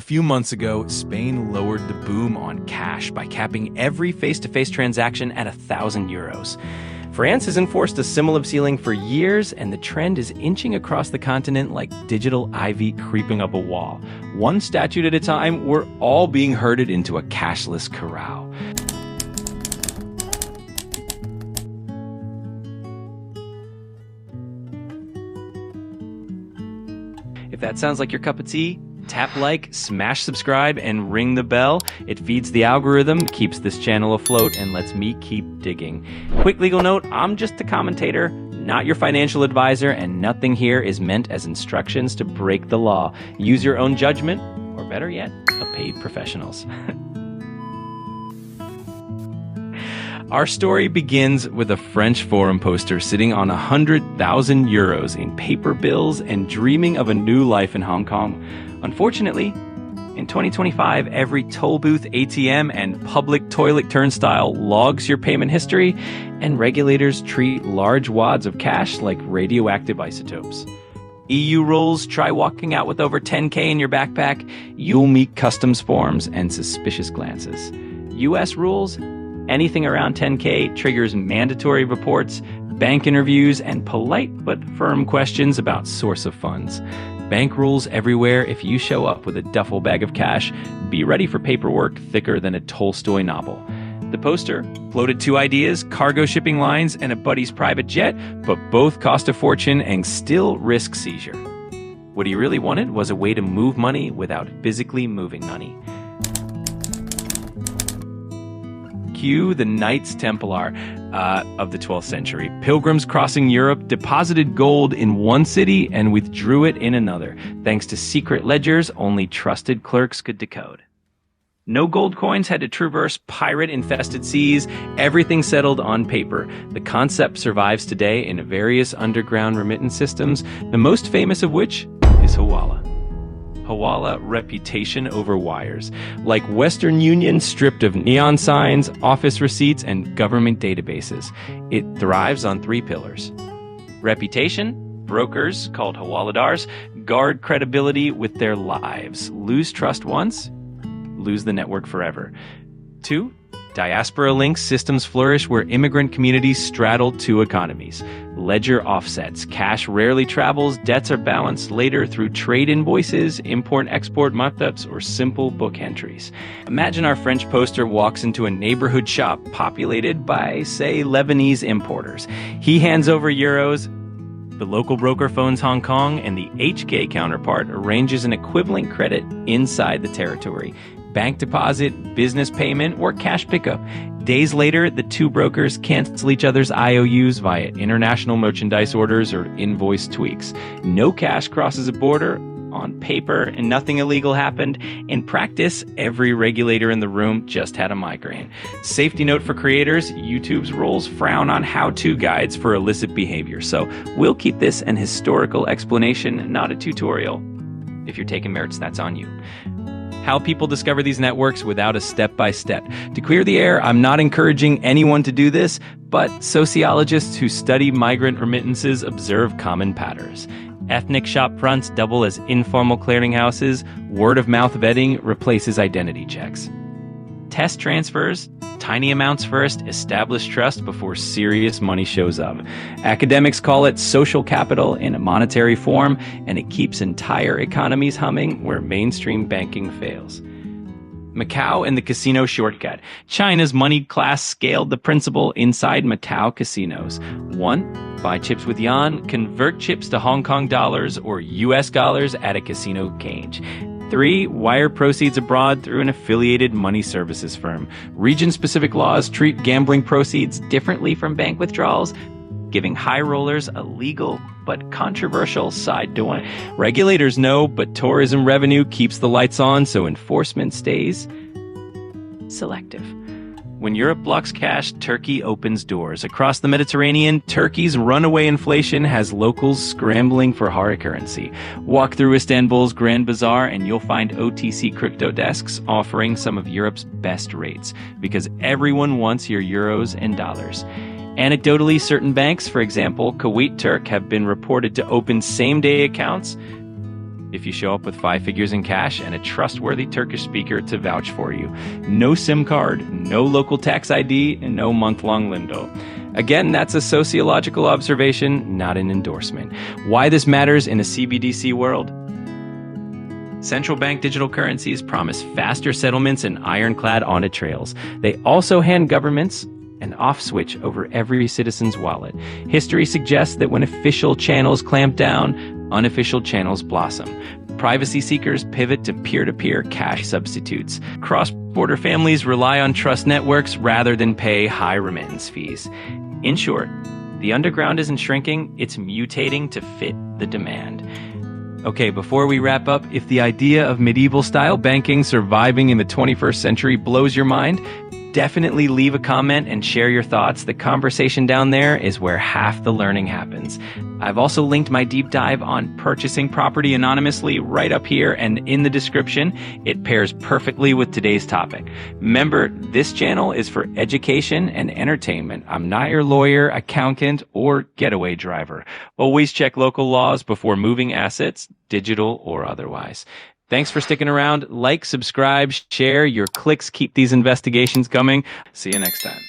A few months ago, Spain lowered the boom on cash by capping every face-to-face transaction at €1,000. France has enforced a similar ceiling for years, and the trend is inching across the continent like digital ivy creeping up a wall. One statute at a time, we're all being herded into a cashless corral. If that sounds like your cup of tea, tap like, smash subscribe, and ring the bell. It feeds the algorithm, keeps this channel afloat, and lets me keep digging. Quick legal note, I'm just a commentator, not your financial advisor, and nothing here is meant as instructions to break the law. Use your own judgment, or better yet, a paid professionals. Our story begins with a French forum poster sitting on €100,000 in paper bills and dreaming of a new life in Hong Kong. Unfortunately, in 2025, every toll booth, ATM, and public toilet turnstile logs your payment history, and regulators treat large wads of cash like radioactive isotopes. EU rules, try walking out with over 10K in your backpack, you'll meet customs forms and suspicious glances. US rules, anything around 10K triggers mandatory reports, bank interviews, and polite but firm questions about source of funds. Bank rules everywhere. If you show up with a duffel bag of cash, be ready for paperwork thicker than a Tolstoy novel. The poster floated two ideas, cargo shipping lines and a buddy's private jet, but both cost a fortune and still risk seizure. What he really wanted was a way to move money without physically moving money. Cue the Knights Templar of the 12th century. Pilgrims crossing Europe deposited gold in one city and withdrew it in another, thanks to secret ledgers only trusted clerks could decode. No gold coins had to traverse pirate-infested seas. Everything settled on paper. The concept survives today in various underground remittance systems, the most famous of which is HAWALA. HAWALA, reputation over wires. Like Western Union stripped of neon signs, office receipts, and government databases. It thrives on three pillars. Reputation, brokers, called hawaladars, guard credibility with their lives. Lose trust once, lose the network forever. 2, diaspora links systems flourish where immigrant communities straddle two economies. Ledger offsets. Cash rarely travels. Debts are balanced later through trade invoices, import-export markups, or simple book entries. Imagine our French poster walks into a neighborhood shop populated by, say, Lebanese importers. He hands over euros. The local broker phones Hong Kong, and the HK counterpart arranges an equivalent credit inside the territory. Bank deposit, business payment, or cash pickup. Days later, the two brokers cancel each other's IOUs via international merchandise orders or invoice tweaks. No cash crosses a border. On paper, and nothing illegal happened. In practice, every regulator in the room just had a migraine. Safety note for creators, YouTube's rules frown on how-to guides for illicit behavior, so we'll keep this an historical explanation, not a tutorial. If you're taking merits, that's on you. How people discover these networks without a step-by-step. To clear the air, I'm not encouraging anyone to do this, but sociologists who study migrant remittances observe common patterns. Ethnic shop fronts double as informal clearinghouses. Word-of-mouth vetting replaces identity checks. Test transfers, tiny amounts first, establish trust before serious money shows up. Academics call it social capital in a monetary form, and it keeps entire economies humming where mainstream banking fails. Macau and the casino shortcut. China's money class scaled the principle inside Macau casinos. 1, buy chips with yuan, convert chips to Hong Kong dollars or US dollars at a casino cage. 3, wire proceeds abroad through an affiliated money services firm. Region-specific laws treat gambling proceeds differently from bank withdrawals, giving high rollers a legal but controversial side door. Regulators know, but tourism revenue keeps the lights on, so enforcement stays selective. When Europe blocks cash, Turkey opens doors. Across the Mediterranean, Turkey's runaway inflation has locals scrambling for hard currency. Walk through Istanbul's Grand Bazaar and you'll find OTC crypto desks offering some of Europe's best rates, because everyone wants your euros and dollars. Anecdotally, certain banks, for example, Kuwait Turk, have been reported to open same-day accounts if you show up with 5 figures in cash and a trustworthy Turkish speaker to vouch for you. No SIM card, no local tax ID, and no month-long limbo. Again, that's a sociological observation, not an endorsement. Why this matters in a CBDC world? Central bank digital currencies promise faster settlements and ironclad audit trails. They also hand governments an off switch over every citizen's wallet. History suggests that when official channels clamp down, unofficial channels blossom. Privacy seekers pivot to peer-to-peer cash substitutes. Cross-border families rely on trust networks rather than pay high remittance fees. In short, the underground isn't shrinking, it's mutating to fit the demand. Okay, before we wrap up, if the idea of medieval-style banking surviving in the 21st century blows your mind, definitely leave a comment and share your thoughts. The conversation down there is where half the learning happens. I've also linked my deep dive on purchasing property anonymously right up here and in the description. It pairs perfectly with today's topic. Remember, this channel is for education and entertainment. I'm not your lawyer, accountant, or getaway driver. Always check local laws before moving assets, digital or otherwise. Thanks for sticking around. Like, subscribe, share. Your clicks keep these investigations coming. See you next time.